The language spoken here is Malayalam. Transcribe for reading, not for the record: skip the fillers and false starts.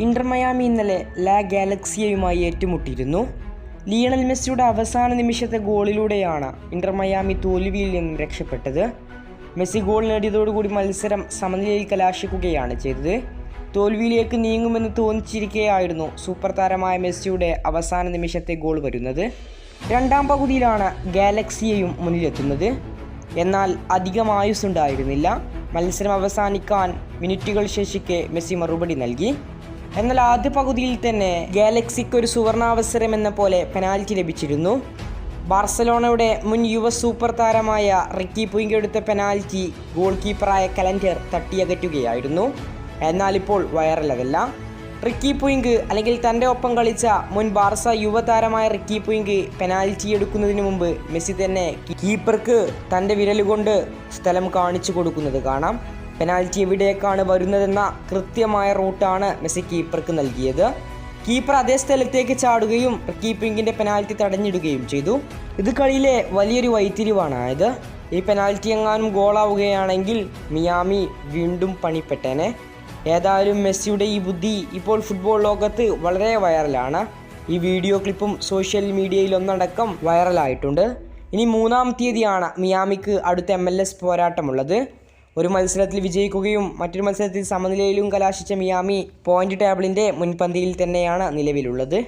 ഇന്റർ മയാമി ഇന്നലെ ലാ ഗാലക്സിയയുമായി ഏറ്റുമുട്ടിയിരുന്നു. ലിയണൽ മെസ്സിയുടെ അവസാന നിമിഷത്തെ ഗോളിലൂടെയാണ് ഇന്റർ മയാമി തോൽവിയിൽ നിന്നും രക്ഷപ്പെട്ടത്. മെസ്സി ഗോൾ നേടിയതോടുകൂടി മത്സരം സമനിലയിൽ കലാശിക്കുകയാണ് ചെയ്തത്. തോൽവിയിലേക്ക് നീങ്ങുമെന്ന് തോന്നിച്ചിരിക്കെയായിരുന്നു സൂപ്പർ താരമായ മെസ്സിയുടെ അവസാന നിമിഷത്തെ ഗോൾ വരുന്നത്. രണ്ടാം പകുതിയിലാണ് ഗാലക്സിയയും മുന്നിലെത്തുന്നത്. എന്നാൽ അധികം ആയുസ്സുണ്ടായിരുന്നില്ല. മത്സരം അവസാനിക്കാൻ മിനിറ്റുകൾ ശേഷിക്കെ മെസ്സി മറുപടി നൽകി. എന്നാൽ ആദ്യ പകുതിയിൽ തന്നെ ഗാലക്സിക്ക് ഒരു സുവർണാവസരം എന്ന പോലെ പെനാൽറ്റി ലഭിച്ചിരുന്നു. ബാർസലോണയുടെ മുൻ യുവ സൂപ്പർ താരമായ റിക്കി പുയിങ്ക് എടുത്ത പെനാൽറ്റി ഗോൾ കീപ്പറായ കലൻഡർ തട്ടിയകറ്റുകയായിരുന്നു. എന്നാൽ ഇപ്പോൾ വൈറലതല്ല. റിക്കി പുയിങ്ക് അല്ലെങ്കിൽ തൻ്റെ ഒപ്പം കളിച്ച മുൻ ബാർസ യുവതാരമായ റിക്കി പുയിങ്ക് പെനാൽറ്റി എടുക്കുന്നതിന് മുമ്പ് മെസ്സി തന്നെ കീപ്പർക്ക് തൻ്റെ വിരലുകൊണ്ട് സ്ഥലം കാണിച്ചു കൊടുക്കുന്നത് കാണാം. പെനാൽറ്റി എവിടേക്കാണ് വരുന്നതെന്ന കൃത്യമായ റൂട്ടാണ് മെസ്സി കീപ്പർക്ക് നൽകിയത്. കീപ്പർ അതേ സ്ഥലത്തേക്ക് ചാടുകയും റിക്കി പുയിങ്കിൻ്റെ പെനാൽറ്റി തടഞ്ഞിടുകയും ചെയ്തു. ഇത് കളിയിലെ വലിയൊരു വഴിത്തിരിവാണായത്. ഈ പെനാൽറ്റി എങ്ങാനും ഗോളാവുകയാണെങ്കിൽ മിയാമി വീണ്ടും പണിപ്പെട്ടേനെ. ഏതായാലും മെസ്സിയുടെ ഈ ബുദ്ധി ഇപ്പോൾ ഫുട്ബോൾ ലോകത്ത് വളരെ വൈറലാണ്. ഈ വീഡിയോ ക്ലിപ്പും സോഷ്യൽ മീഡിയയിൽ ഒന്നടക്കം വൈറലായിട്ടുണ്ട്. ഇനി 3-ാം തീയതിയാണ് മിയാമിക്ക് അടുത്ത MLS പോരാട്ടമുള്ളത്. ഒരു മത്സരത്തിൽ വിജയിക്കുകയും മറ്റൊരു മത്സരത്തിൽ സമനിലയിലും കലാശിച്ച മിയാമി പോയിന്റ് ടേബിളിൻ്റെ മുൻപന്തിയിൽ തന്നെയാണ് നിലവിലുള്ളത്.